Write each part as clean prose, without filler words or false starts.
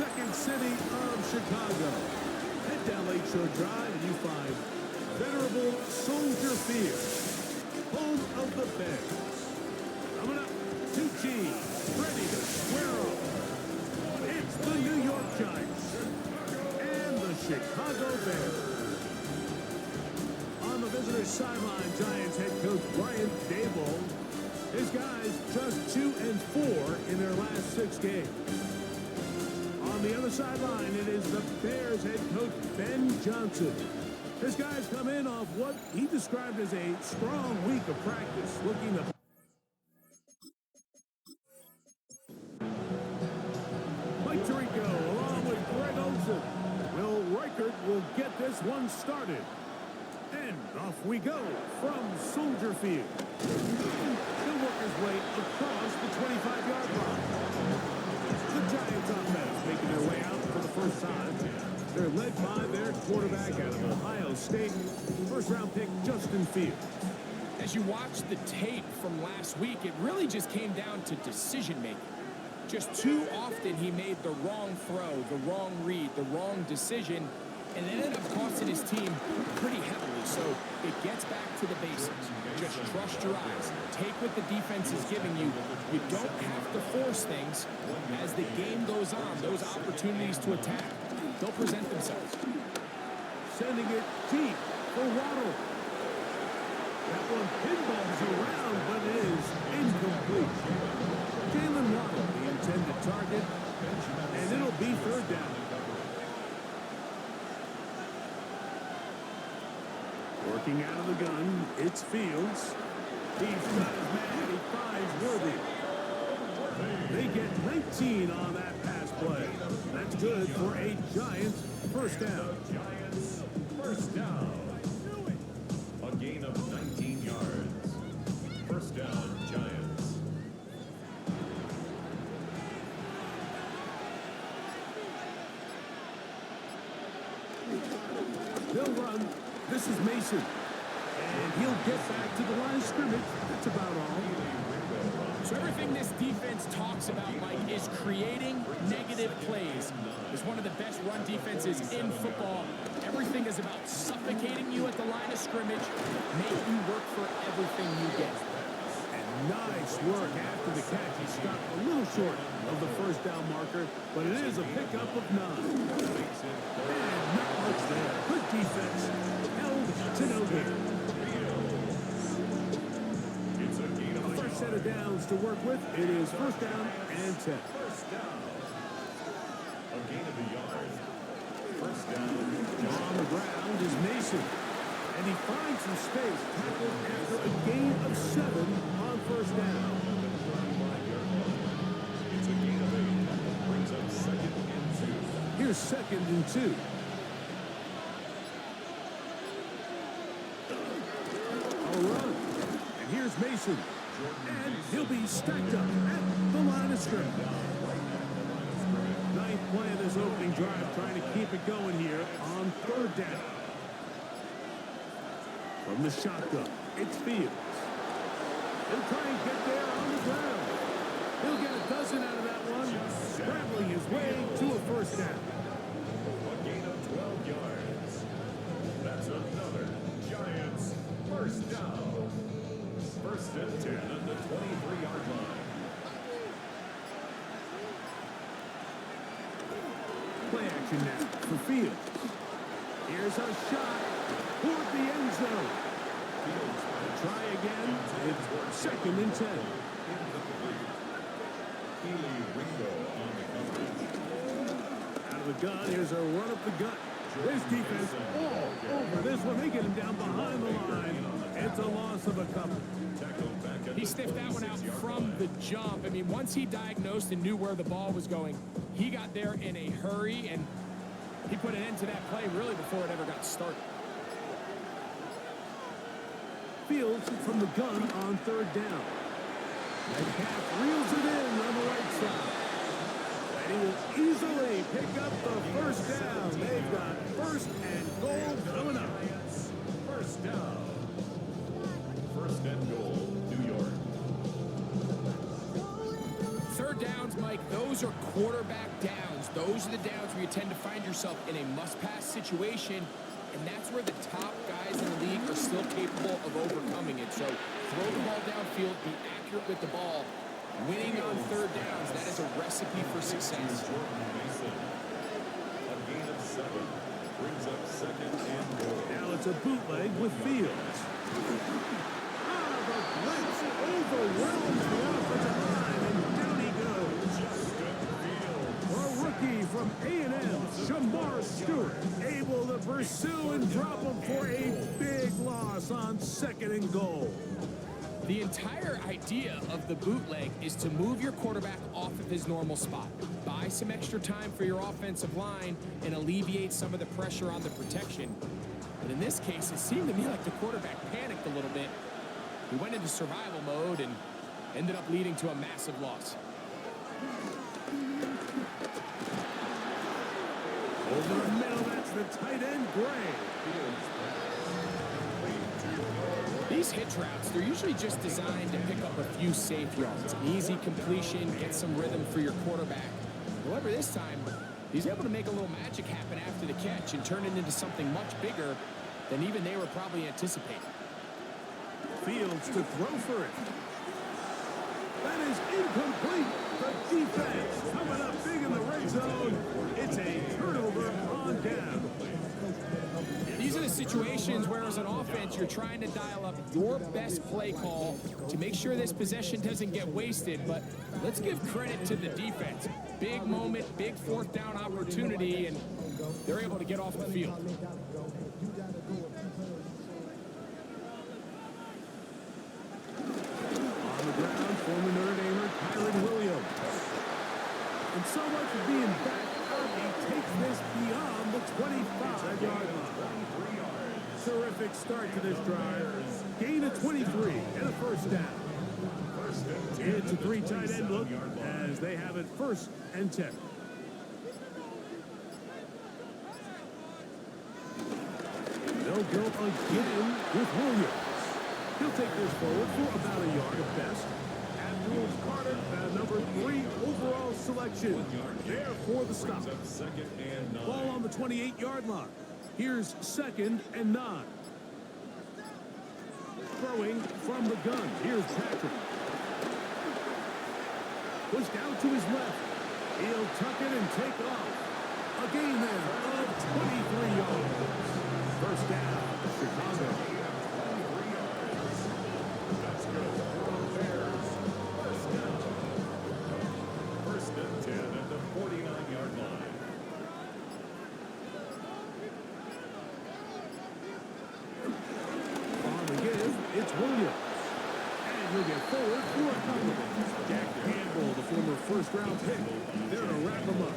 second city of Chicago. Head down Lakeshore Drive and you find venerable Soldier Field, home of the Bears. Coming up, two teams ready to square off. It's the New York Giants and the Chicago Bears. On the visitor's sideline, Giants head coach Brian Daboll. His guys just 2-4 in their last 6 games. On the other sideline, it is the Bears head coach Ben Johnson. His guys come in off what he described as a strong week of practice, looking to Mike Tirico along with Greg Olsen. Will Reichert will get this one started. And off we go from Soldier Field. He'll work his way across the 25-yard line. The Giants offense making their way out for the first time. They're led by their quarterback out of Ohio State, first-round pick Justin Fields. As you watch the tape from last week, it really just came down to decision-making. Just too often he made the wrong throw, the wrong read, the wrong decision, and it ended up costing his team pretty heavily. So it gets back to the basics. Just trust your eyes. Take what the defense is giving you. You don't have to force things. As the game goes on, those opportunities to attack, they'll present themselves. Sending it deep for Waddle. That one pinballs around, but it is incomplete. Jalen Waddle, the intended target, and it'll be third down. Working out of the gun, it's Fields. He's got his man, he finds Worthy. They get 19 on that pass play. That's good for a Giants first down. Giants first down. A gain of 19 yards. First down, Giants. They'll run. This is Mason. And he'll get back to the line of scrimmage. That's about all. So everything this defense talks about, Mike, is creating negative plays. It's one of the best run defenses in football. Everything is about suffocating you at the line of scrimmage, make you work for everything you get. And nice work after the catch. He stopped a little short of the first down marker, but it is a pickup of 9. And not much there. Good defense. Held to no gain. Set of downs to work with. It is first down and 10. First down. A gain of a yard. First down. On the ground is Mason. And he finds some space. Tackled after a gain of 7 on first down. It's a gain of 8. Brings up second and 2. Here's second and 2. A run. And here's Mason. And he'll be stacked up at the line of scrimmage. 9th play of this opening drive, trying to keep it going here on third down. From the shotgun, it's Fields. He'll try and get there on the ground. He'll get a dozen out of that one, scrambling his way to a first down. A gain of 12 yards. That's another Giants first down. First and 10 at the 23-yard line. Play action now for Fields. Here's a shot toward the end zone. Fields will try again. It's second and 10. Out of the gun, here's a run up the gut. This defense all over this one. They get him down behind the line. It's a loss of a couple. He sniffed that one out from the jump. I mean, once he diagnosed and knew where the ball was going, he got there in a hurry, and he put an end to that play really before it ever got started. Fields from the gun on third down. Metcalf reels it in on the right side. And he will easily pick up the first down. They've got first and goal coming up. First down. First and goal, New York. Third downs, Mike. Mike, those are quarterback downs. Those are the downs where you tend to find yourself in a must-pass situation, and that's where the top guys in the league are still capable of overcoming it. So throw the ball downfield, be accurate with the ball. Winning on third downs, that is a recipe for success. A gain of 7 brings up second and goal. Now it's a bootleg with Fields. The blitz overwhelms the offensive line, and down he goes. A rookie from A&M, Shamar Stewart, able to pursue and drop him for a big loss on second and goal. The entire idea of the bootleg is to move your quarterback off of his normal spot. Buy some extra time for your offensive line and alleviate some of the pressure on the protection. But in this case, it seemed to me like the quarterback panicked a little bit. He went into survival mode and ended up leading to a massive loss. Over the middle, that's the tight end, Gray. These hitch routes, they're usually just designed to pick up a few safe yards. An easy completion, get some rhythm for your quarterback. However, this time, he's able to make a little magic happen after the catch and turn it into something much bigger than even they were probably anticipating. Fields to throw for it. That is incomplete. The defense coming up big in the red zone. It's a turnover on down. These are the situations where, as an offense, you're trying to dial up your best play call to make sure this possession doesn't get wasted. But let's give credit to the defense. Big moment, big fourth down opportunity, and they're able to get off the field. On the ground, former Notre Damer, Kyron Williams. And so much of being back out, he takes this beyond the 25-yard line. Terrific start to this drive. Gain of 23 and a first down. It's a 3 tight end look as they have it first and 10. They'll go again with Williams. He'll take this forward for about a yard at best. Afterwards, Carter, number 3 overall selection. There for the stop. Ball on the 28-yard line. Here's second and 9. Throwing from the gun. Here's Patrick. Pushed out to his left. He'll tuck it and take off. A gain there of 23 yards. First down, Chicago. Let's go. Bears. First down. First and 10 at the 49-yard line. It's Williams. And he'll get forward for a couple. Jack Campbell, the former first-round pick, there to wrap him up.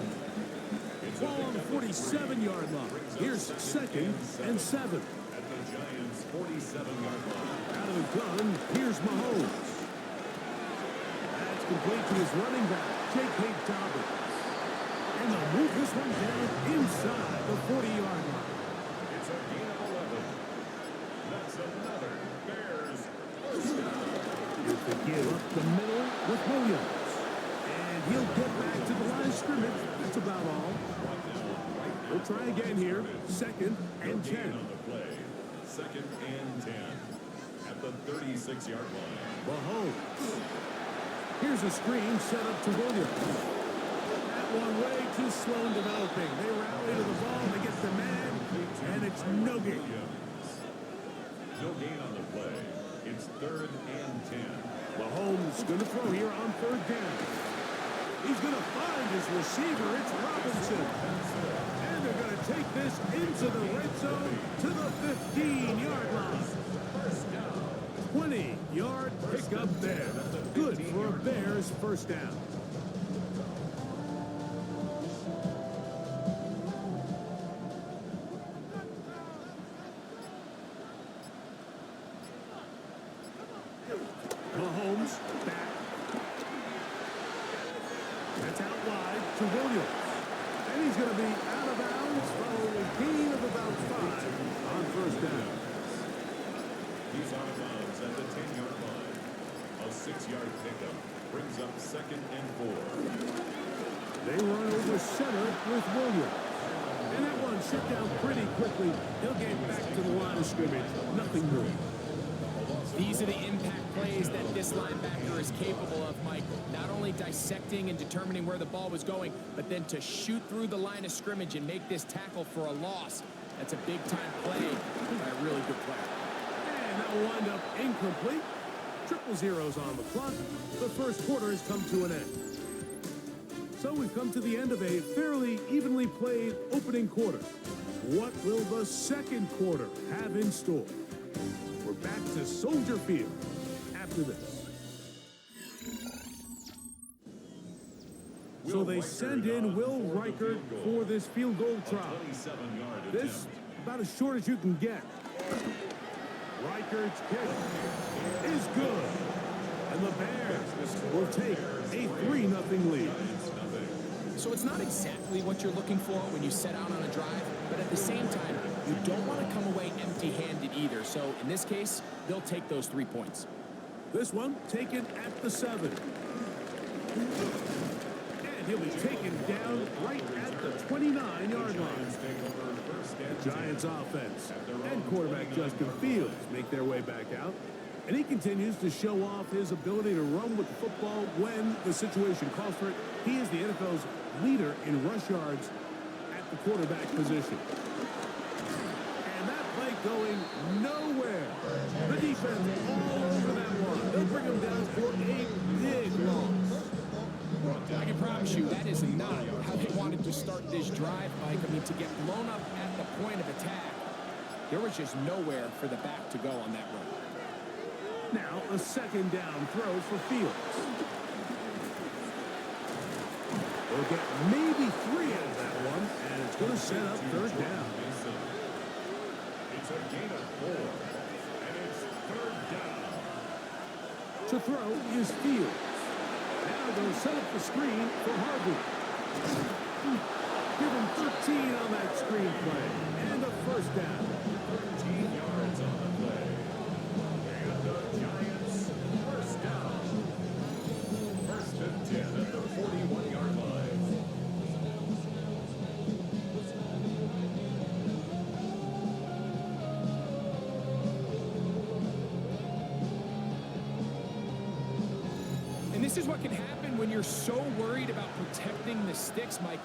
Ball on the 47-yard line. Here's second and 7. At the Giants' 47-yard line. Out of the gun, here's Mahomes. That's complete to his running back, J.K. Dobbins. And they'll move this one down inside the 40-yard line. It's a gain of 11. That's another Bears first down. With the give up the middle with Williams. And he'll get back to the line of scrimmage. That's about all. We'll try again here. Second and 10. On the play. Second and 10. At the 36-yard line. Mahomes. Here's a screen set up to Williams. That one way too slow in developing. They rally to the ball. They get the man. And it's no gain. No gain on the play. It's third and 10. Mahomes going to throw here on third down. He's going to find his receiver. It's Robinson. And they're going to take this into the red zone to the 15-yard line. 20-yard pickup there. Good for a Bears first down. Mahomes back. That's out wide to Williams. And he's going to be out of bounds following a gain of about 5 on first down. He's out of bounds at the 10-yard line. A A 6-yard pickup brings up 2nd and 4. They run over center with Williams. And that one shut down pretty quickly. He'll get back to the line of scrimmage. Nothing new. These are the impact plays that this linebacker is capable of, Mike. Not only dissecting and determining where the ball was going, but then to shoot through the line of scrimmage and make this tackle for a loss. That's a big-time play by a really good player. And that will wind up incomplete. Triple zeros on the clock. The first quarter has come to an end. So we've come to the end of a fairly evenly played opening quarter. What will the second quarter have in store? We're back to Soldier Field after this. So they send in Will Reichert for this field goal try. This about as short as you can get. Reichert's kick is good. And the Bears will take a 3-0 lead. So it's not exactly what you're looking for when you set out on a drive, but at the same time, you don't want to come away empty-handed either. So in this case, they'll take those 3 points. This one taken at the 7. And he'll be taken down right at the 29-yard line. The Giants offense and quarterback Justin Fields make their way back out. And he continues to show off his ability to run with the football when the situation calls for it. He is the NFL's leader in rush yards at the quarterback position. And that play going nowhere. The defense all over that one. They'll bring him down for a big loss. I can promise you that is not how they wanted to start this drive, Mike. I mean, to get blown up at the point of attack, there was just nowhere for the back to go on that run. Now a second down throw for Fields. They'll get maybe 3 out of that one, and it's going to set up third down. It's a gain of 4, and it's 3rd down. To throw is Fields. Now they'll set up the screen for Harvey. Give him 13 on that screen play, and a first down. 13 yards on the play. And the Giants, first down. 1st and 10 at the 41-yard line. And this is what can happen when you're so worried about protecting the sticks, Mike.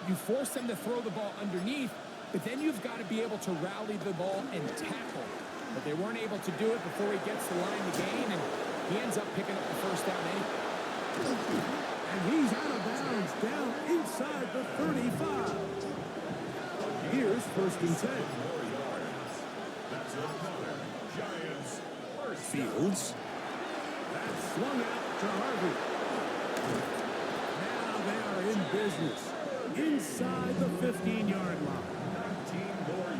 You force them to throw the ball underneath, but then you've got to be able to rally the ball and tackle. But they weren't able to do it before he gets the line to gain, and he ends up picking up the first down anyway. And he's out of bounds down inside the 35. Here's 1st and 10. That's another Giants first Fields. That's swung out to Harvey. Now they are in business. Inside the 15-yard line.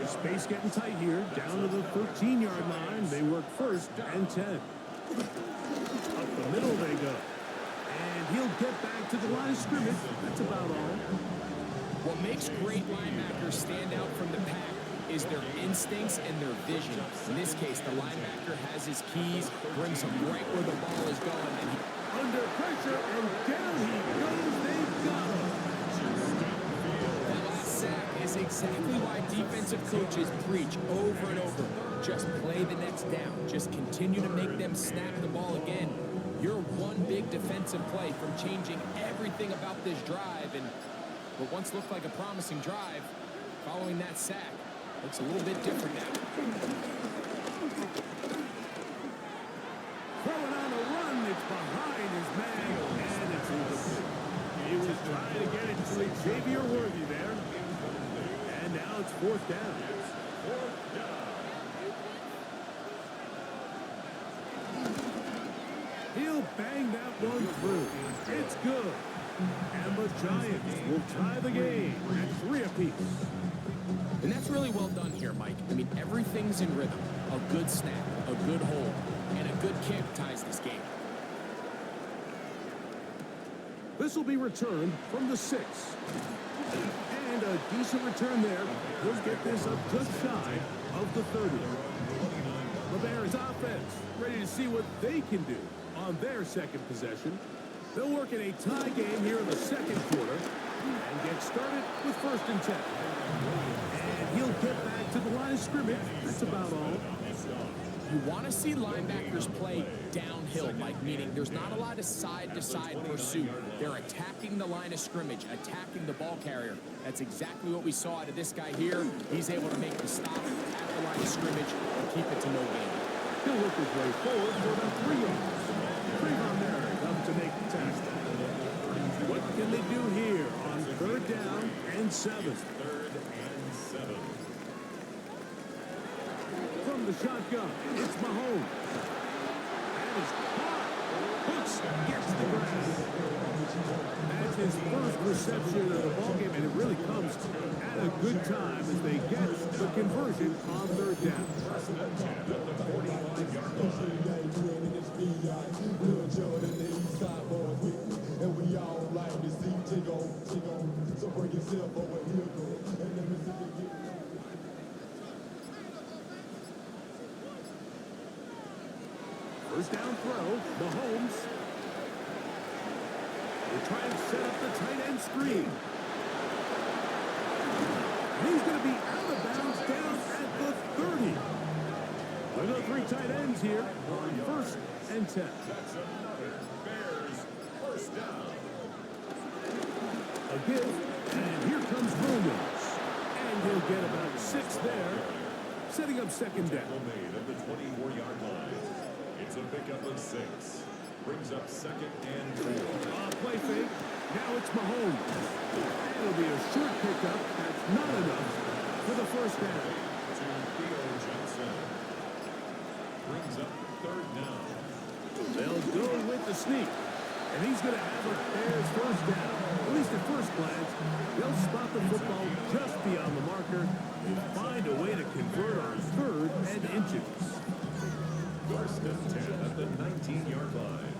Space getting tight here. Down to the 13-yard line. They work 1st and 10. Up the middle they go. And he'll get back to the line of scrimmage. That's about all. What makes great linebackers stand out from the pack is their instincts and their vision. In this case, the linebacker has his keys, brings him right where the ball is going. And under pressure, and down he goes. They've got him. that last sack is exactly why defensive coaches preach over and over. Just play the next down. Just continue to make them snap the ball again. You're one big defensive play from changing everything about this drive. And what once looked like a promising drive, following that sack, looks a little bit different now. Throwing on a run, it's behind his man, and it's incomplete. He was trying to get it to Xavier Worthy there. And now it's 4th down. He'll bang that one through. It's good. And the Giants will tie the game at 3 apiece. And that's really well done here, Mike. I mean, everything's in rhythm. A good snap, a good hold, and a good kick ties this game. This will be returned from the 6. And a decent return there. He'll get this up just shy of the 30. The Bears offense ready to see what they can do on their second possession. They'll work in a tie game here in the second quarter and get started with 1st and 10. And he'll get back to the line of scrimmage. That's about all. You want to see linebackers play downhill, Mike, meaning there's not a lot of side-to-side pursuit. They're attacking the line of scrimmage, attacking the ball carrier. That's exactly what we saw out of this guy here. He's able to make the stop at the line of scrimmage and keep it to no gain. He'll work his way forward for about 3 yards. Trayvon there up to make the tackle. What can they do here on 3rd down and 7? 3rd and 7. From the shotgun, it's Mahomes. And it's caught. Hooks gets the grass. That's his first reception of the ballgame, and it really comes at a good time as they get the conversion on 3rd down. 1st and 10 at the 45-yard line. And we all like to see Jingle. So bring yourself over here, girl. And let me see you get. First down throw, Mahomes. They try and set up the tight end screen. And he's going to be out of bounds down at the 30. There are 3 tight ends here on 1st and 10. That's another Bears 1st down. A give, and here comes Williams. And he'll get about 6 there, setting up 2nd down. Tackle made at the 24-yard line. It's a pickup of 6. Brings up 2nd and 4. Play fake. Now it's Mahomes. It'll be a short pickup. That's not enough for the 1st down. To Theo Johnson. Brings up 3rd down. They'll go with the sneak. And he's going to have a Bears 1st down. At least at first glance, they'll spot the football just beyond the marker and find a way to convert on 3rd and inches. 1st and 10 at the 19-yard line.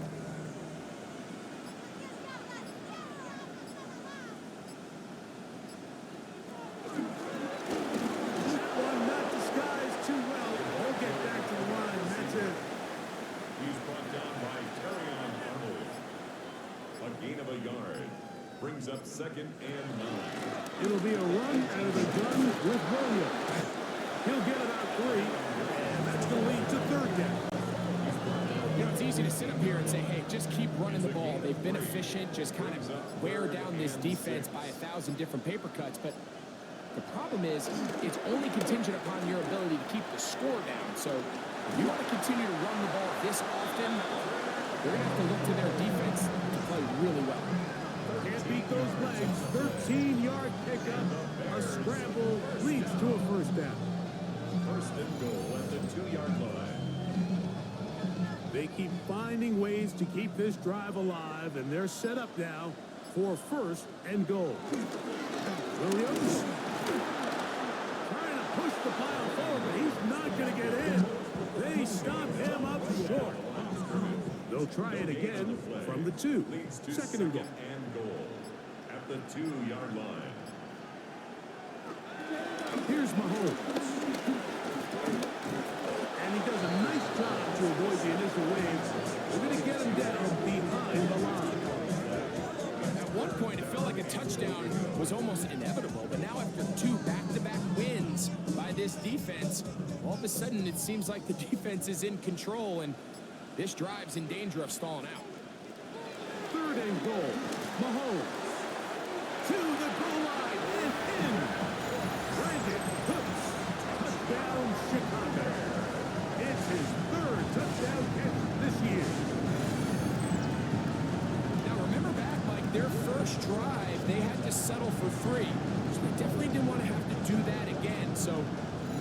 That one not disguised too well. They'll get back to the line. That's it. He's brought down by Terrion Arnold. A gain of a yard. Brings up 2nd and 9. It'll be a run out of the gun with Williams. He'll get about 3, and that's going to lead to 3rd down. You know, it's easy to sit up here and say, hey, just keep running the ball. They've been efficient, just kind of wear down this defense by 1,000 different paper cuts. But the problem is, it's only contingent upon your ability to keep the score down. So if you want to continue to run the ball this often, they're going to have to look to their defense to play really well. Can't beat those legs. 13-yard pickup. A scramble leads to a 1st down. 1st and goal at the 2-yard line. They keep finding ways to keep this drive alive, and they're set up now for 1st and goal. Williams trying to push the pile forward, but he's not going to get in. They stop him up short. They'll try it again from the 2. Leads to 2nd and goal. and goal at the 2-yard line. Here's Mahomes. And he does a nice job to avoid the initial waves. They're going to get him down behind the line. At one point, it felt like a touchdown was almost inevitable, but now after 2 back-to-back wins by this defense, all of a sudden it seems like the defense is in control, and this drive's in danger of stalling out. 3rd and goal. Mahomes to the goal line and in. Brandon Cooks. Touchdown, Chicago. It's his 3rd touchdown catch this year. Now remember back, like their first drive, they had to settle for 3. So they definitely didn't want to have to do that again. So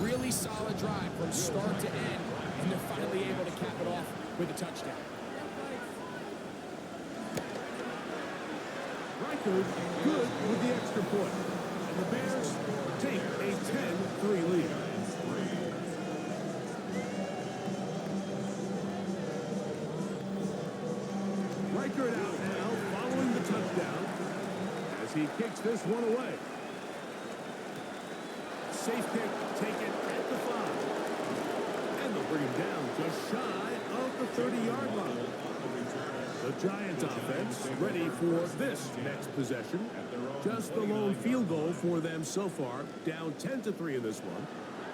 really solid drive from start to end, and they're finally able to cap it off with a touchdown. Reichard good with the extra point. And the Bears take a 10-3 lead. Reichard out now following the touchdown as he kicks this one away. Safe kick taken at the 5. And they'll bring him down just shy of the 30-yard line. Giants offense ready for this next possession. Just the lone field goal for them so far. Down 10-3 in this one.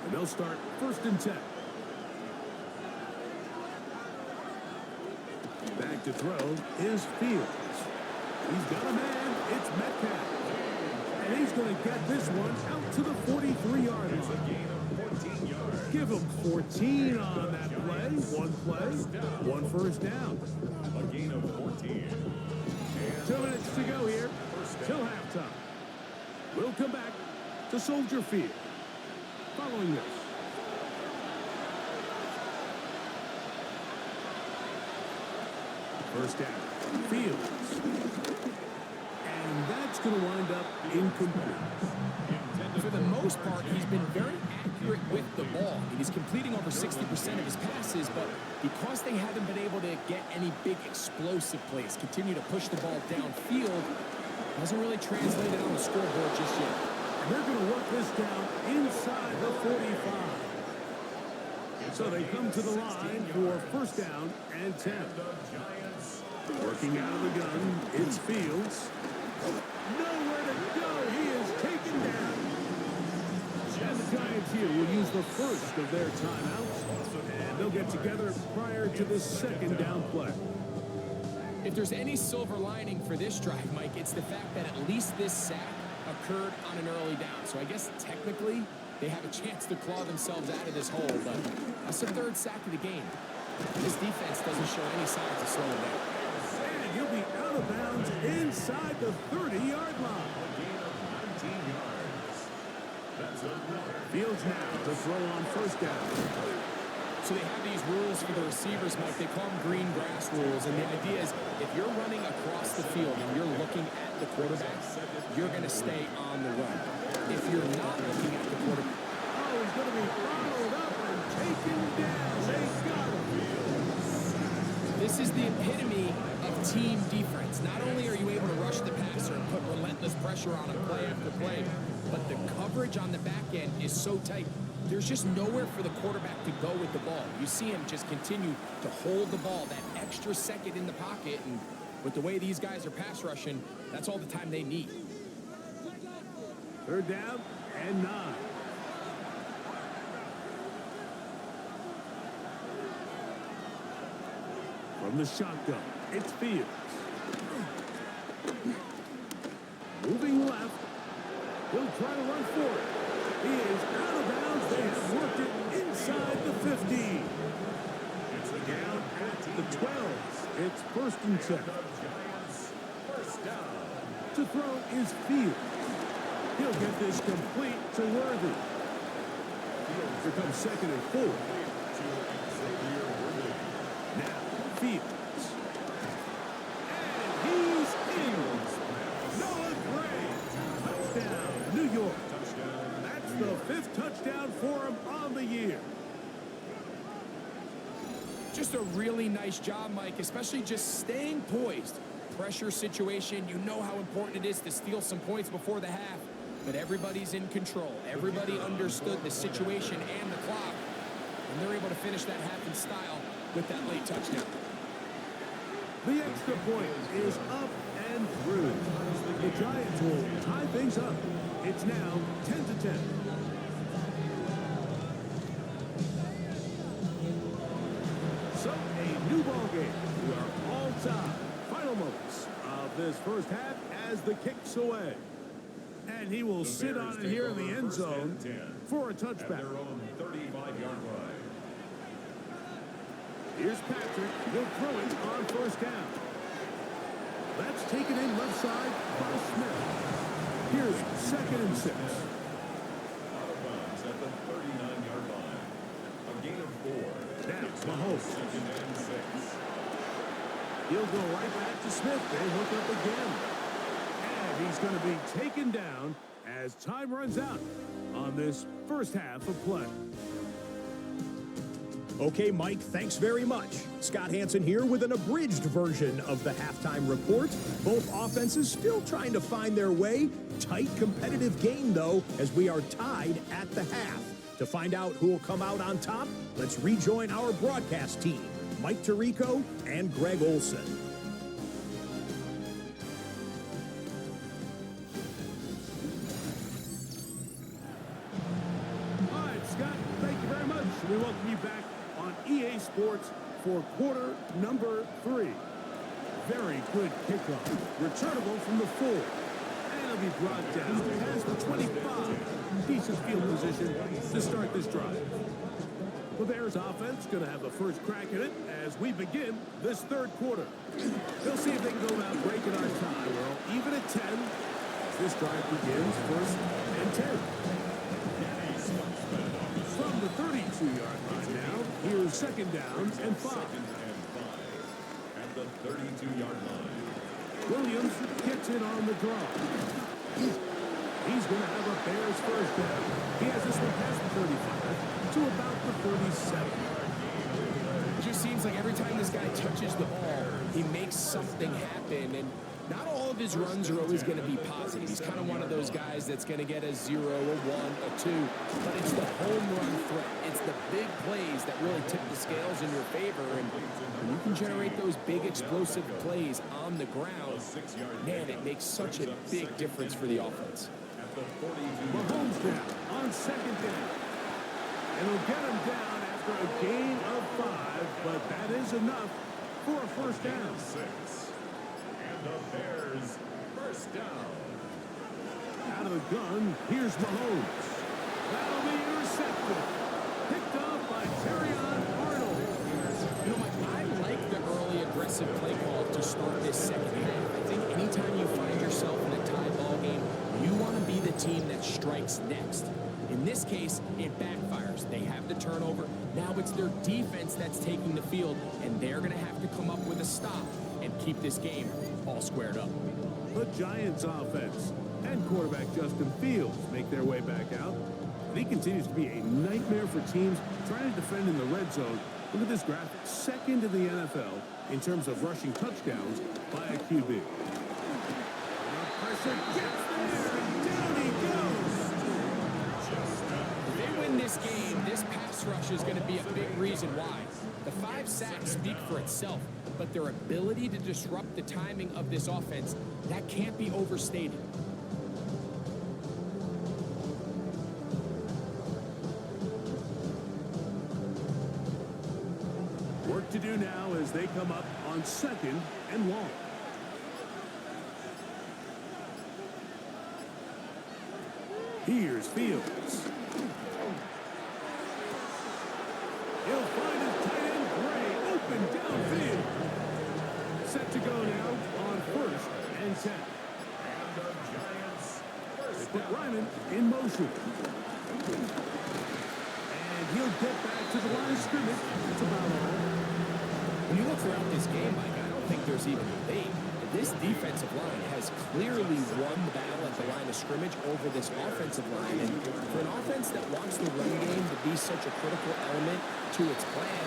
And they'll start 1st and 10. Back to throw is Fields. He's got a man. It's Metcalf. And he's going to get this one out to the 43-yard line. Give him 14 on that play. One first down. A gain of 14. 2 minutes to go here till halftime. We'll come back to Soldier Field following this. First down, Fields. And that's going to wind up incomplete. For the most part, he's been very accurate with the ball. He's completing over 60% of his passes, but because they haven't been able to get any big explosive plays, continue to push the ball downfield, hasn't really translated on the scoreboard just yet. And they're going to work this down inside the 45. So they come to the line for first down and 10. Working out of the gun, it's Fields. Nowhere to go. He is taken down. And the Giants here will use the first of their timeouts. And they'll get together prior to the second down play. If there's any silver lining for this drive, Mike, it's the fact that at least this sack occurred on an early down. So I guess technically they have a chance to claw themselves out of this hole, but that's the 3rd sack of the game. This defense doesn't show any signs of slowing down. And he'll be out of bounds inside the 30-yard line. Fields now to throw on first down. So they have these rules for the receivers, Mike. They call them green grass rules. And the idea is if you're running across the field and you're looking at the quarterback, you're going to stay on the run. If you're not looking at the quarterback, he's going to be followed up and taken down. They got him. this is the epitome of team defense. Not only are you able to rush the passer and put relentless pressure on him play after play, but the coverage on the back end is so tight. There's just nowhere for the quarterback to go with the ball. You see him just continue to hold the ball that extra second in the pocket, and with the way these guys are pass rushing, that's all the time they need. 3rd down and 9. From the shotgun, it's Fields. Moving left. He'll try to run for it. He is out of bounds. They have worked it inside the 15. It's down at the 12. It's 1st and 10. To throw is Fields. He'll get this complete to Worthy. Here comes 2nd and 4. Now, Fields. And he's in. Noah Gray. Touchdown, New York. That's the 5th touchdown for him on the year. Just a really nice job, Mike, especially just staying poised. Pressure situation, you know how important it is to steal some points before the half, but everybody's in control. Everybody understood the situation and the clock, and they're able to finish that half in style with that late touchdown. The extra point is up and through. The Giants will tie things up. It's now 10-10. So, a new ball game. We are all tied. Final moments of this first half as the kick's away. And he will sit on it here in the end zone for a touchback. Their own 35-yard line. Here's Patrick. He'll throw it on first down. That's taken in left side by Smith. Here's 2nd and 6. Out of bounds at the 39-yard line. A gain of 4. Now, Mahomes. 2nd and 6. He'll go right back to Smith. They hook up again. And he's going to be taken down as time runs out on this first half of play. Okay, Mike, thanks very much. Scott Hansen here with an abridged version of the halftime report. Both offenses still trying to find their way. Tight, competitive game, though, as we are tied at the half. To find out who will come out on top, let's rejoin our broadcast team, Mike Tirico and Greg Olson. Sports for quarter number 3. Very good kickoff. Returnable from the 4. And it'll be brought down past the 25. Decent field position to start this drive. The Bears offense going to have the first crack at it as we begin this third quarter. They'll see if they can go about breaking our tie. Well, even at 10, as this drive begins, first and 10. From the 32-yard line now, here's second down and 5. At the 32-yard line. Williams gets it on the draw. He's going to have a Bears first down. He has this one past the 35 to about the 37. It just seems like every time this guy touches the ball, he makes something happen. And not all of his runs are always going to be positive. He's kind of one of those guys that's going to get a 0, a 1, a 2. But it's the home run threat. It's the big plays that really tip the scales in your favor. And when you can generate those big explosive plays on the ground, man, it makes such a big difference for the offense. Mahomes down on second down. And he'll get him down after a gain of 5, but that is enough for a first down. 6. And the Bears first down. Out of the gun, here's Mahomes. That'll be intercepted. Picked off by Terrion Arnold. You know, Mike, I like the early aggressive play call to start this second half. I think anytime you find yourself in a tie ball game, you want to be the team that strikes next. In this case, it backfires. They have the turnover. Now it's their defense that's taking the field, and they're going to have to come up with a stop and keep this game all squared up. The Giants offense and quarterback Justin Fields make their way back out. And he continues to be a nightmare for teams trying to defend in the red zone. Look at this graphic. Second in the NFL in terms of rushing touchdowns by a QB. The pressure gets there, and down he goes. If they win this game, this pass rush is going to be a big reason why. The 5 sacks speak for itself, but their ability to disrupt the timing of this offense, that can't be overstated. Work to do now as they come up on second and long. Here's Fields. He'll find his tight end Gray open downfield. Set to go now on first and 10. And the Giants first They put Ryman in motion. And he'll get back to the line of scrimmage. That's about all. When you look throughout this game, Mike, I don't think there's even a debate. This defensive line has clearly won the battle at the line of scrimmage over this offensive line. And for an offense that wants the run game to be such a critical element to its plan,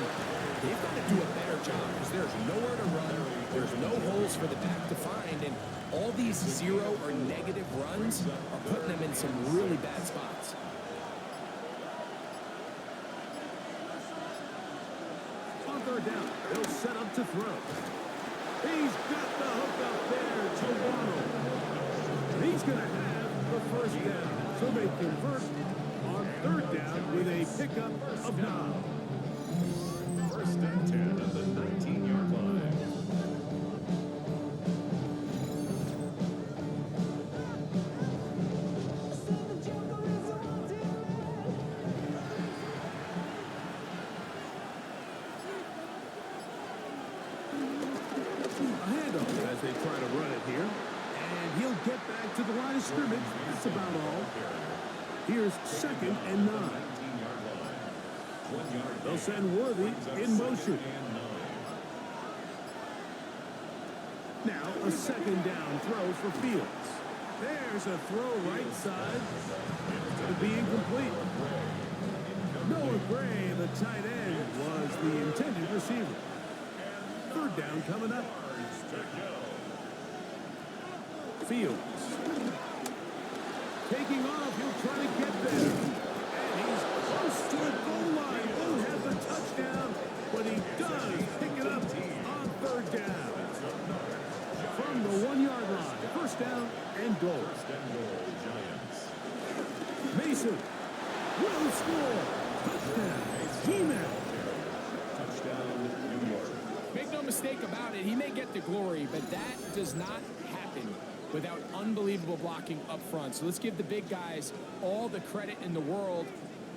they've got to do a better job because there's nowhere to run. There's no holes for the back to find. And all these 0 or negative runs are putting them in some really bad spots. On third down, they'll set up to throw. He's got the hook up there to Waddle. He's going to have the first down. So they convert on third down with a pickup of 9. First and 10 at the 19-yard line. As they try to run it here. And he'll get back to the line of scrimmage. That's about all. Here's second and 9. They'll send Worthy in motion. Now a second down throw for Fields. There's a throw right side. It's going to be incomplete. Noah Gray, the tight end, was the intended receiver. Third down coming up. Fields. Taking off, he'll try to get there. And he's close to the goal line. Won't have the touchdown, but he does pick it up on third down. From the 1-yard line, first down and goal. Mason will score. Touchdown. He-Man. Touchdown. mistake about it. He may get the glory, but that does not happen without unbelievable blocking up front. So let's give the big guys all the credit in the world.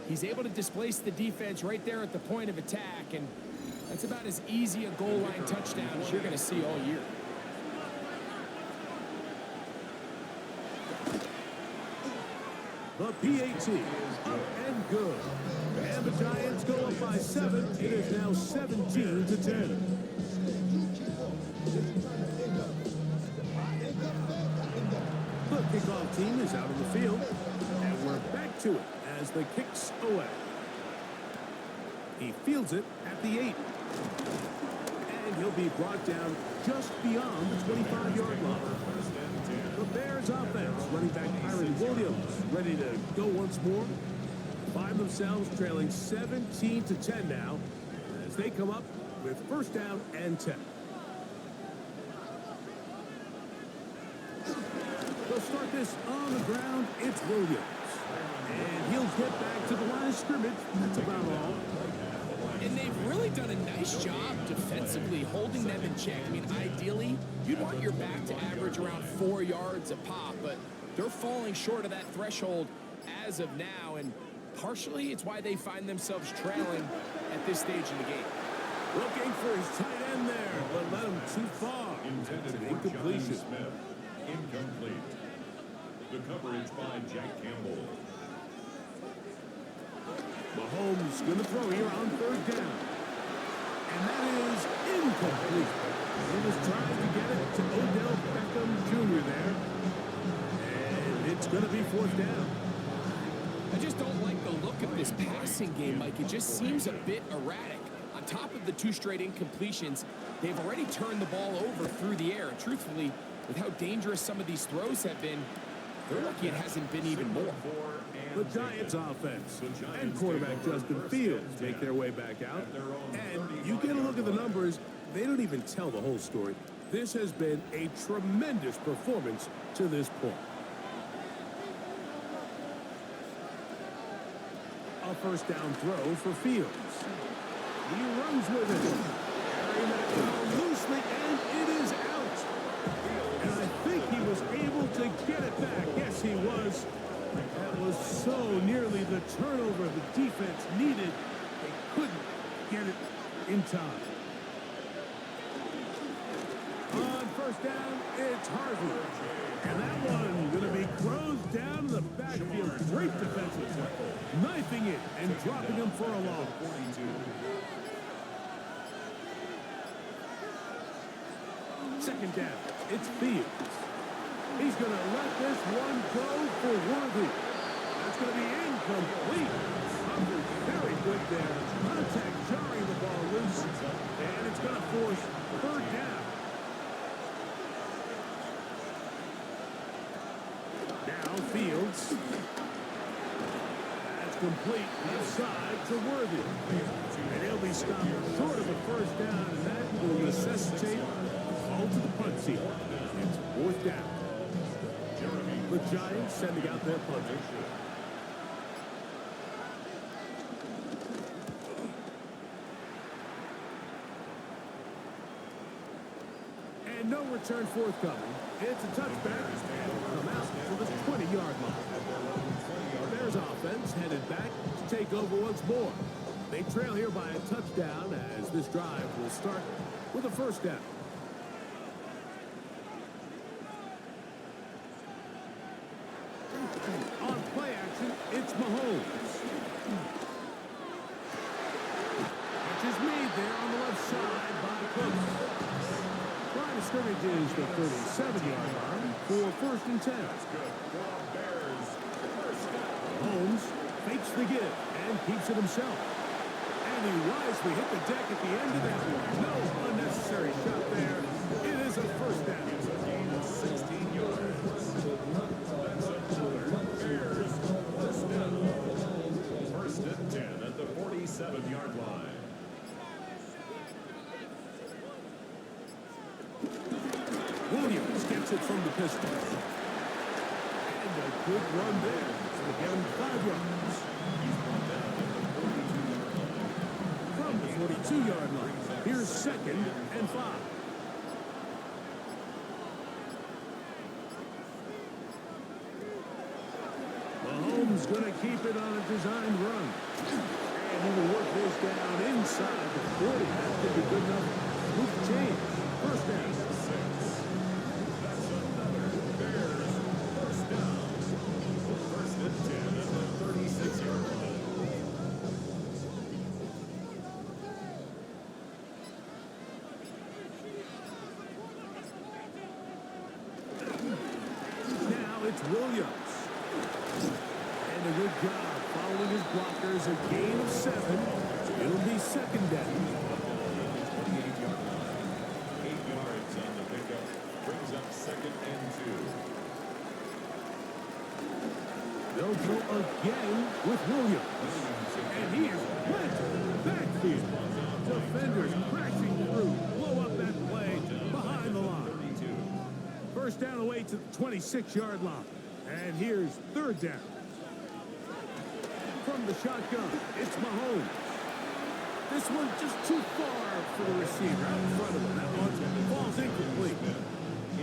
He's able to displace the defense right there at the point of attack, and that's about as easy a goal line touchdown as you're going to see all year. The PAT up and good. And the Giants go up by 7. It is now 17-10. The kickoff team is out on the field, and we're back to it as the kicks away. He fields it at the 8. And he'll be brought down just beyond the 25-yard line. The Bears offense, running back Kyron Williams, ready to go once more. Find themselves trailing 17-10 now as they come up with first down and 10. They'll start this on the ground. It's Williams. And he'll get back to the line of scrimmage. That's about all. And they've really done a nice job defensively holding them in check. I mean, ideally, you'd want your back to average around 4 yards a pop, but they're falling short of that threshold as of now, and partially it's why they find themselves trailing at this stage in the game. Looking for his tight end there, but led him too far. Intended for Incompletion. Smith. Incomplete. The coverage by Jack Campbell. Mahomes going to throw here on third down. And that is incomplete. He was trying to get it to Odell Beckham Jr. there. And it's going to be fourth down. I just don't like the look of this passing game, Mike. It just seems a bit erratic. On top of the 2 straight incompletions, they've already turned the ball over through the air. And truthfully, with how dangerous some of these throws have been, they're lucky it hasn't been even more. The Giants offense and quarterback Justin Fields make their way back out. And you get a look at the numbers, they don't even tell the whole story. This has been a tremendous performance to this point. A first down throw for Fields. He runs with it. Carrying that ball loosely, and it is out. And I think he was able to get it back. Yes, he was. That was so nearly the turnover the defense needed. They couldn't get it in time. On first down, it's Harvey. And that one going to be closed down in the backfield. Great defensive play. Knifing it and dropping him for a loss. Second down, it's Fields. He's going to let this one go for Worthy. That's going to be incomplete. Hubbard very good there. Contact jarring the ball loose. And it's going to force third down. Now Fields. That's complete. Left side to Worthy. And he'll be stopped short of a first down. And that will necessitate a fall to the punt seat. It's fourth down. The Giants sending out their punter. And no return forthcoming. It's a touchback. And will come out to the 20-yard line. Bears offense headed back to take over once more. They trail here by a touchdown as this drive will start with a first down. On play action, it's Mahomes. Catch is made there on the left side by Cooks. Line of scrimmage is the 37-yard line for first and 10. Mahomes fakes the give and keeps it himself. And he wisely hit the deck at the end of that one. No unnecessary shot there. It is a first down. It's a gain of 16 yards. First and 10 at the 47-yard line. Williams gets it from the pistol. And a good run there. So again, 5 yards. He's brought down at the 42-yard line. From the 42-yard line. Here's 2nd and 5. Mahomes going to keep it on a designed run. And he will work this down inside the 40. That could be good enough. Move the change. First down. That's another Bears first down. First and 10 at the 36-yard line. Now it's Williams. And a good job following his blockers. A gain of 7. It'll be 2nd down. 28-yard line. 8 yards on the pickup. Brings up 2nd and 2. They'll go again with Williams. And he is planted backfield. Defenders crashing through. Blow up that play behind the line. First down away to the 26-yard line. And here's 3rd down. From the shotgun, it's Mahomes. This one just too far for the receiver out in front of him. That one falls incomplete.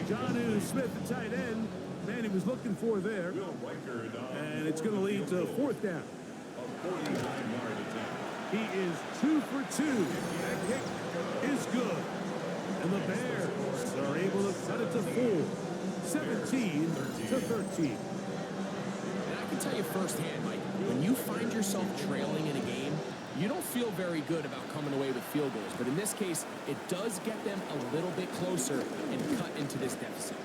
Jonnu Smith, the tight end, man, he was looking for there. And it's going to lead to 4th down. A 49-yard attempt. He is 2 for 2. That kick is good. And the Bears are able to cut it to 4. 17 to 13. And I can tell you firsthand, Mike, when you find yourself trailing in a game, you don't feel very good about coming away with field goals. But in this case, it does get them a little bit closer and cut into this deficit.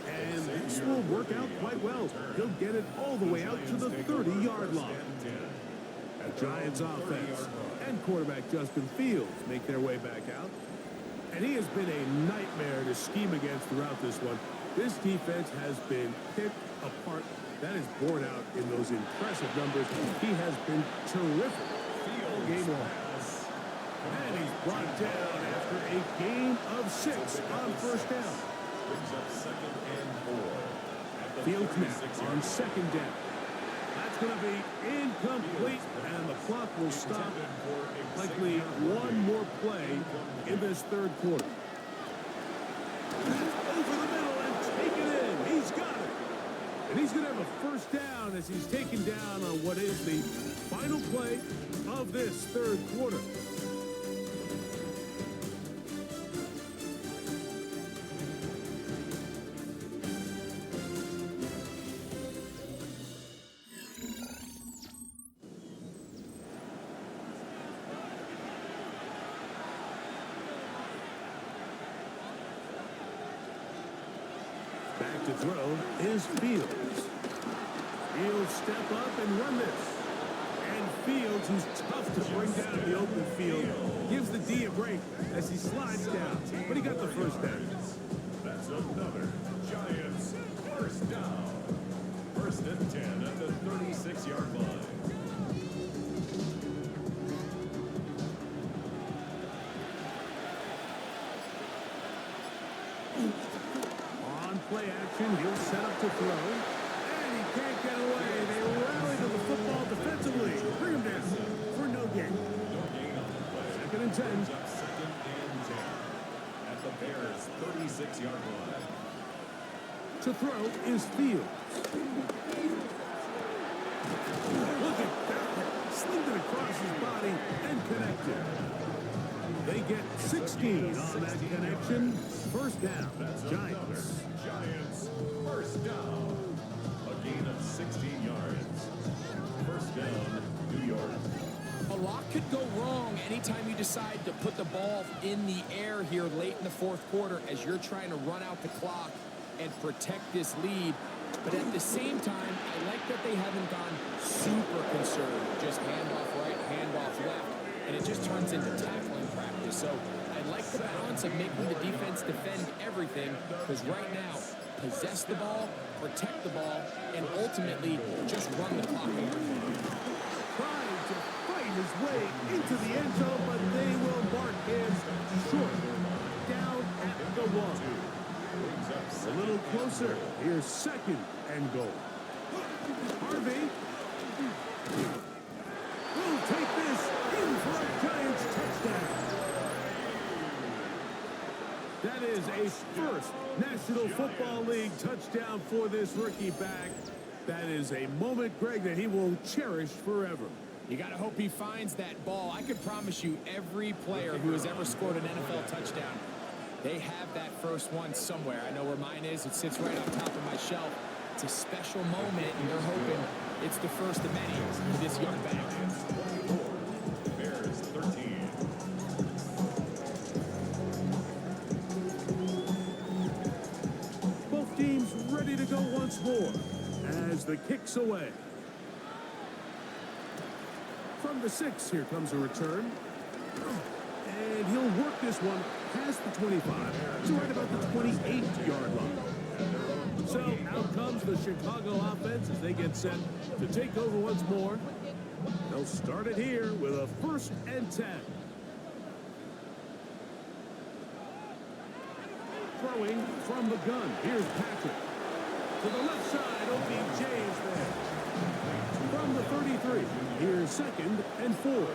And this will work out quite well. He'll get it all the way out to the 30-yard line. The Giants offense and quarterback Justin Fields make their way back out. And he has been a nightmare to scheme against throughout this one. This defense has been picked apart. That is borne out in those impressive numbers. He has been terrific all game long. And he's brought down after a gain of 6 on 1st down. Brings up 2nd and 4. Fields now on 2nd down. That's going to be incomplete, and the clock will stop. Likely one more play in this 3rd quarter. Over the middle and take it in. He's got it. And he's going to have a 1st down as he's taken down on what is the final play of this 3rd quarter. Back to throw is Fields. Fields step up and run this. And Fields, who's tough to bring down in the open field, gives the D a break as he slides down. But he got the 1st down. That's another Giants first down. 1st and 10 at the 36-yard line. Play action, he'll set up to throw, and he can't get away. They rally to the football defensively. Bring him down for no gain. No gain on the play. 2nd and 10. Brings up 2nd and 10 at the Bears' 36-yard line. To throw is Fields. Look at that. Slinged it across his body and connected. They get 16 on that connection. 1st down, Giants. Giants first down. A gain of 16 yards. 1st down, New York. A lot could go wrong anytime you decide to put the ball in the air here late in the 4th quarter as you're trying to run out the clock and protect this lead. But at the same time, I like that they haven't gone super conservative. Just handoff right, handoff left. And it just turns into tackling practice. So I like the balance of making the defense defend everything, because right now, possess the ball, protect the ball, and ultimately just run the clock over. Trying to fight his way into the end zone, but they will mark him short. Down at the 1. A little closer. Here's 2nd and goal. Harvey will take this in for a Giants touchdown. That is a first National Football League touchdown for this rookie back. That is a moment, Greg, that he will cherish forever. You got to hope he finds that ball. I could promise you every player who has ever scored an NFL touchdown, they have that first one somewhere. I know where mine is. It sits right on top of my shelf. It's a special moment, and they're hoping it's the first of many for this young back. Bears 13. Both teams ready to go once more as the kick's away. From the 6, here comes a return. And he'll work this one past the 25 to right about the 28-yard line. So out comes the Chicago offense as they get set to take over once more. They'll start it here with a 1st and 10. Throwing from the gun. Here's Patrick. To the left side, OBJ is there. From the 33, here's 2nd and 4. At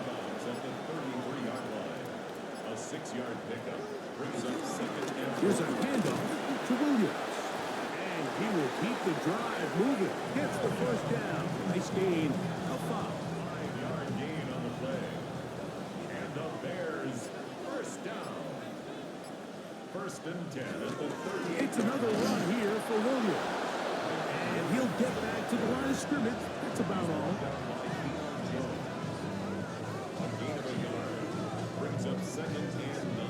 the 33-yard line. A 6-yard pickup brings up 2nd and 4. Here's a handoff to Williams. And he will keep the drive moving. Gets the first down. Nice gain. A foul. 5-yard gain on the play. And the Bears first down. 1st and 10 at the 38. It's another run here for Williams. And he'll get back to the line of scrimmage. That's about all. A gain of a yard brings up 2nd and 9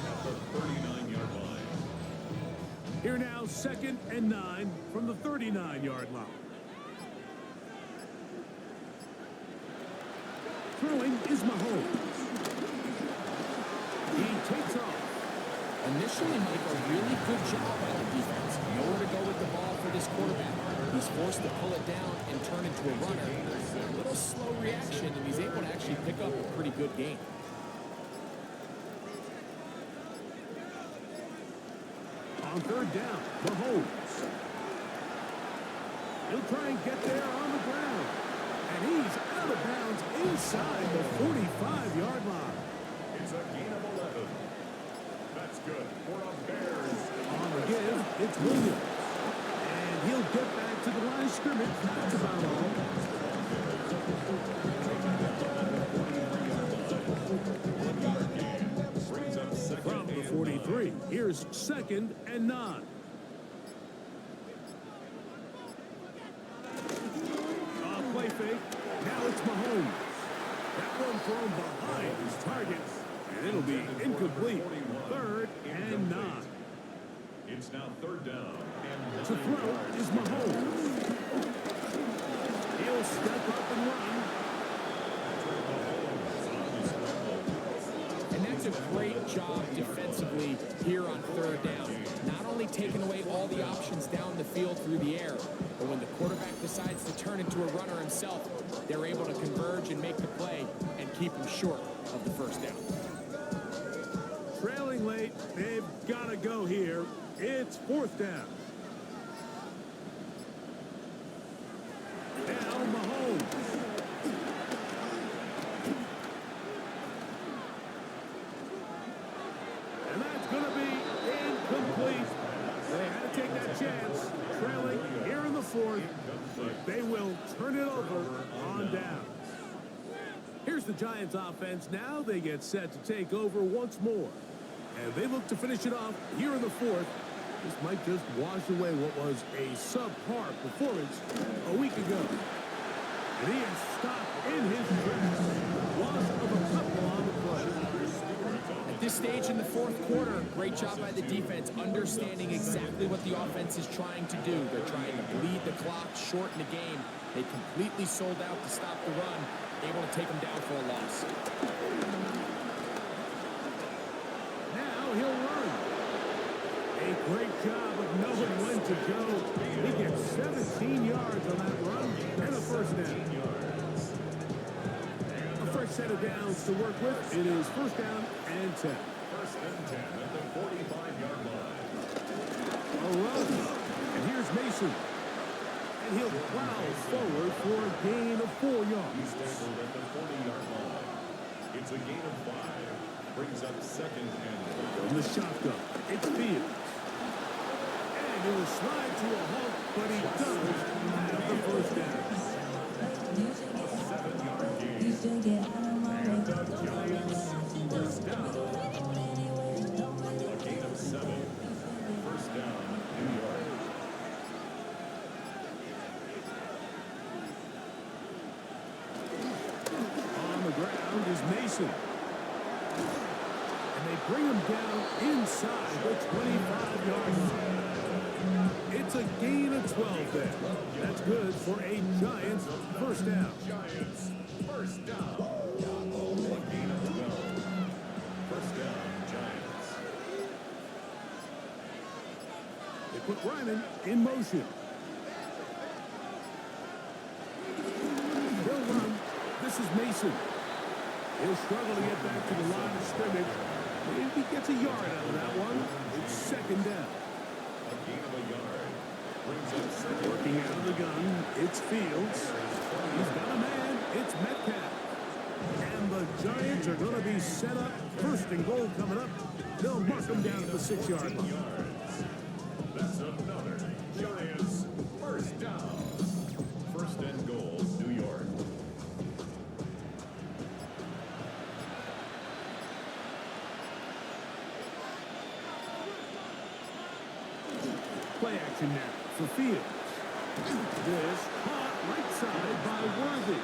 at the 39-yard line. Here now, 2nd and 9 from the 39-yard line. Throwing is Mahomes. He takes off. Initially, Mike, a really good job by the defense. Nowhere to go with the ball for this quarterback. He's forced to pull it down and turn into a runner. A little slow reaction, and he's able to actually pick up a pretty good game. On 3rd down, Mahomes. He'll try and get there on the ground. And he's out of bounds inside the 45-yard line. It's a gain of 11. That's good for the Bears. On the give, it's Williams. And he'll get back to the line of scrimmage. That's about all. From the 43, here's 2nd and 9. Play fake. Now it's Mahomes. That one thrown behind his target. And it'll be incomplete. 3rd and 9. It's now 3rd down. And To throw is Mahomes. He'll step up and run. And that's a great job defensively here on 3rd down. Not only taking away all the options down the field through the air, but when the quarterback decides to turn into a runner himself, they're able to converge and make the play and keep him short of the 1st down. Trailing late, they've got to go here. It's 4th down. Now Mahomes. And that's going to be incomplete. They had to take that chance. Trailing here in the 4th. But they will turn it over on down. Here's the Giants offense. Now they get set to take over once more. And they look to finish it off here in the 4th. This might just wash away what was a subpar performance a week ago. And he is stopped in his tracks. Loss of a couple on the play. At this stage in the 4th quarter, great job by the defense, understanding exactly what the offense is trying to do. They're trying to bleed the clock, shorten the game. They completely sold out to stop the run, able to take them down for a loss. Now he'll run. A great job of knowing when to go. He gets 17 yards on that run and a 1st down. A fresh set of downs to work with. It is 1st down and 10. 1st and 10 at the 45-yard line. A run. And here's Mason. And he'll plow forward for a gain of 4 yards. He's tackled at the 40-yard line. It's a gain of 5. Brings up second and 5. From the shotgun, it's Fields. And he will slide to a halt, but he does have the first down. A 7-yard gain. And the Giants first down. A gain of 7. First down, New York. On the ground is Mason. And they bring him down inside the 25-yard line. It's a gain of 12 there. That's good for a Giants first down. Giants first down. A gain of 12. First down, Giants. They put Ryman in motion. He'll run. This is Mason. He'll struggle to get back to the line of scrimmage. Maybe he gets a yard out of that one. It's second down. A gain of a yard. Brings up second. Working out of the gun, it's Fields. He's got a man. It's Metcalf. And the Giants are going to be set up. First and goal coming up. They'll mark them down at the 6-yard line. That's another Giants first down. First and goal, New York. Play action now for Fields. This caught right side by Worthy.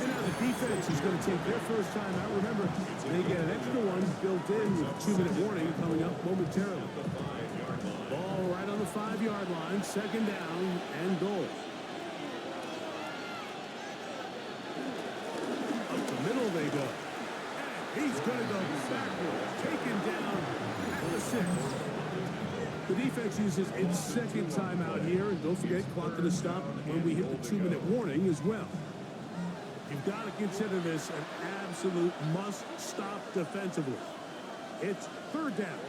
And now the defense is going to take their first time out. Remember, they get an extra one built in with 2-minute warning coming up momentarily. Ball right on the 5-yard line, second down and goal. Up the middle they go. And he's going to go backward, taken down at the 6. The defense uses its second timeout here, and don't forget, clock to the stop when we hit the 2-minute warning as well. You've got to consider this an absolute must-stop defensively. It's third down.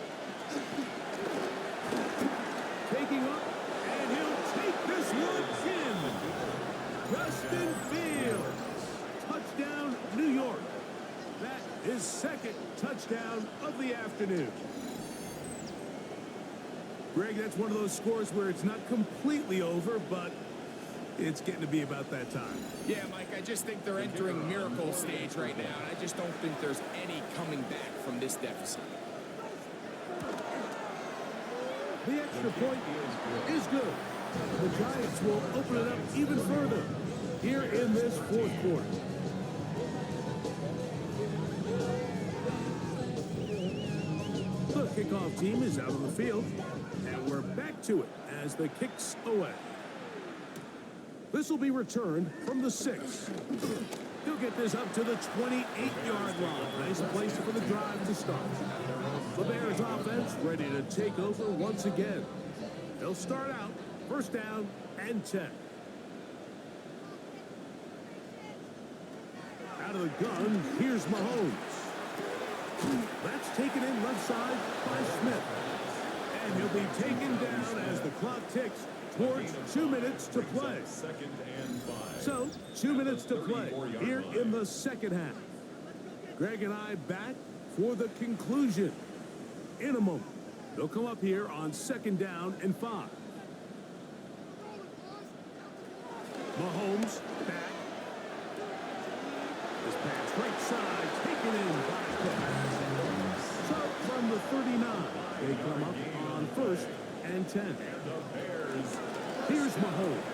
Taking up, and he'll take this one in. Justin Fields. Touchdown, New York. That is second touchdown of the afternoon. Greg, that's one of those scores where it's not completely over, but it's getting to be about that time. Yeah, Mike, I just think they're entering miracle stage right now, and I just don't think there's any coming back from this deficit. The extra point is good. The Giants will open it up even further here in this fourth quarter. The kickoff team is out on the field, and we're back to it as the kick's away. This will be returned from the 6. He'll get this up to the 28-yard line. Nice place for the drive to start. The Bears offense ready to take over once again. They'll start out first down and 10. Out of the gun, here's Mahomes. That's taken in left side by Smith. And he'll be taken down as the clock ticks towards 2 minutes to play. Second and 5. So, 2 minutes to play here in the second half. Greg and I back for the conclusion in a moment. They'll come up here on second down and 5. Mahomes back. This pass right side taken in by Cook. So from the 39, they come up on first and 10. And the Bears. Here's Mahomes.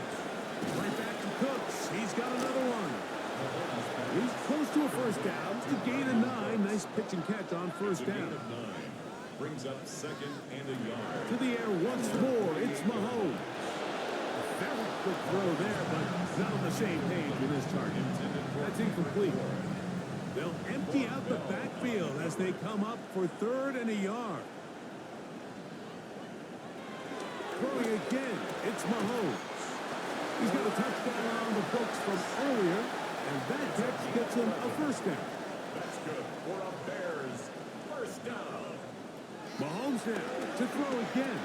Right back to Cooks. He's got another one. He's close to a first down. It's a gain of 9. Nice pitch and catch on first down. Gain of 9. Brings up second and a yard. To the air once more. It's Mahomes. Very quick throw there, but not on the same page with his target. That's incomplete. They'll empty out the backfield as they come up for third and a yard. Throwing again, it's Mahomes. He's got a touchdown on the books from earlier, and that catch gets him a first down. That's good for a Bears first down. Mahomes now to throw again.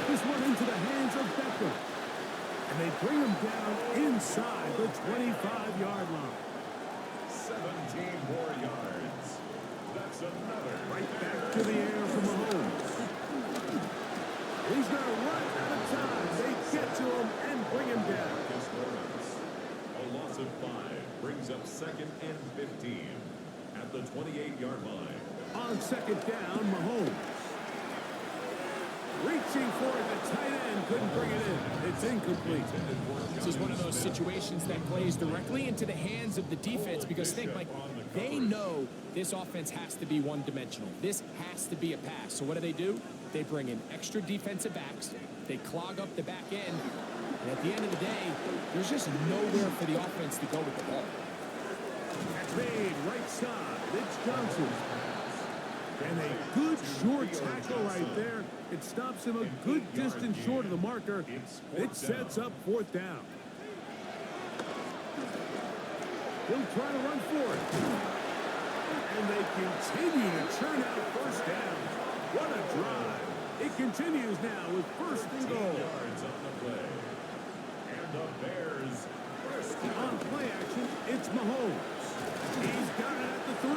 This one into the hands of Beckham. And they bring him down inside the 25-yard line. 17 more yards. That's another. Right back to the air from Mahomes. He's going to run out of time. They get to him and bring him down. A loss of 5 brings up 2nd and 15 at the 28-yard line. On 2nd down, Mahomes. Reaching for it, the tight end couldn't bring it in. It's incomplete. This is one of those situations that plays directly into the hands of the defense because think, Mike, they know this offense has to be one-dimensional. This has to be a pass. So what do? They bring in extra defensive backs. They clog up the back end. And at the end of the day, there's just nowhere for the offense to go with the ball. That's made right side. It's Johnson. And a good short tackle right there. It stops him a good distance short of the marker. It sets up 4th down. He'll try to run for it. And they continue to churn out 1st down. What a drive. It continues now with 1st and goal. Yards on the play. And the Bears first down. On play action, it's Mahomes. He's got it at the 3.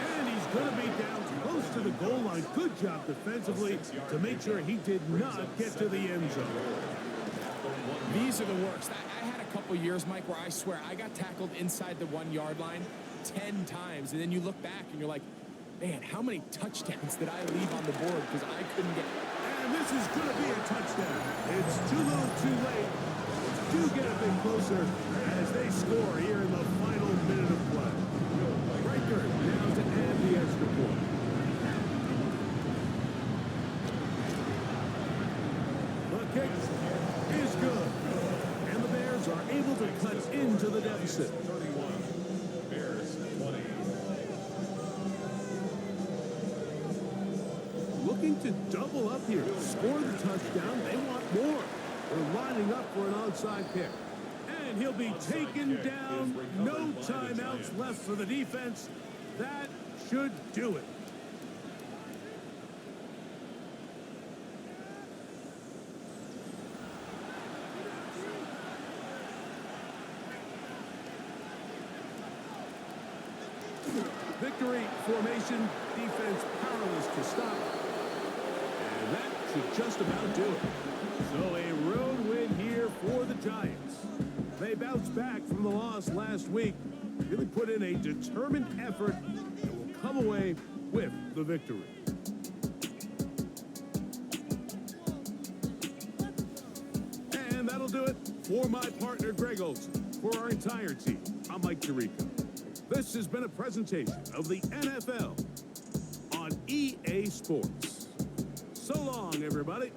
And he's going to be down close to the goal line. Good job defensively to make sure he did not get to the end zone. These are the worst. I had a couple years, Mike, where I swear I got tackled inside the 1-yard line 10 times. And then you look back and you're like, man, how many touchdowns did I leave on the board because I couldn't get it? And this is going to be a touchdown. It's too little too late. Do get a bit closer as they score here in the final minute of play. Riker now to add the extra point. The kick is good. And the Bears are able to cut into the deficit. 31. Bears 20. Looking to double up here. Score the touchdown. They want more. They're lining up for an onside kick. And he'll be taken down. No timeouts left for the defense. That should do it. Victory formation. Defense powerless to stop. And that should just about do it. So a road win here for the Giants. They bounced back from the loss last week. Really put in a determined effort and will come away with the victory. And that'll do it for my partner, Greg Olson. For our entire team, I'm Mike Tirico. This has been a presentation of the NFL on EA Sports. So long, everybody.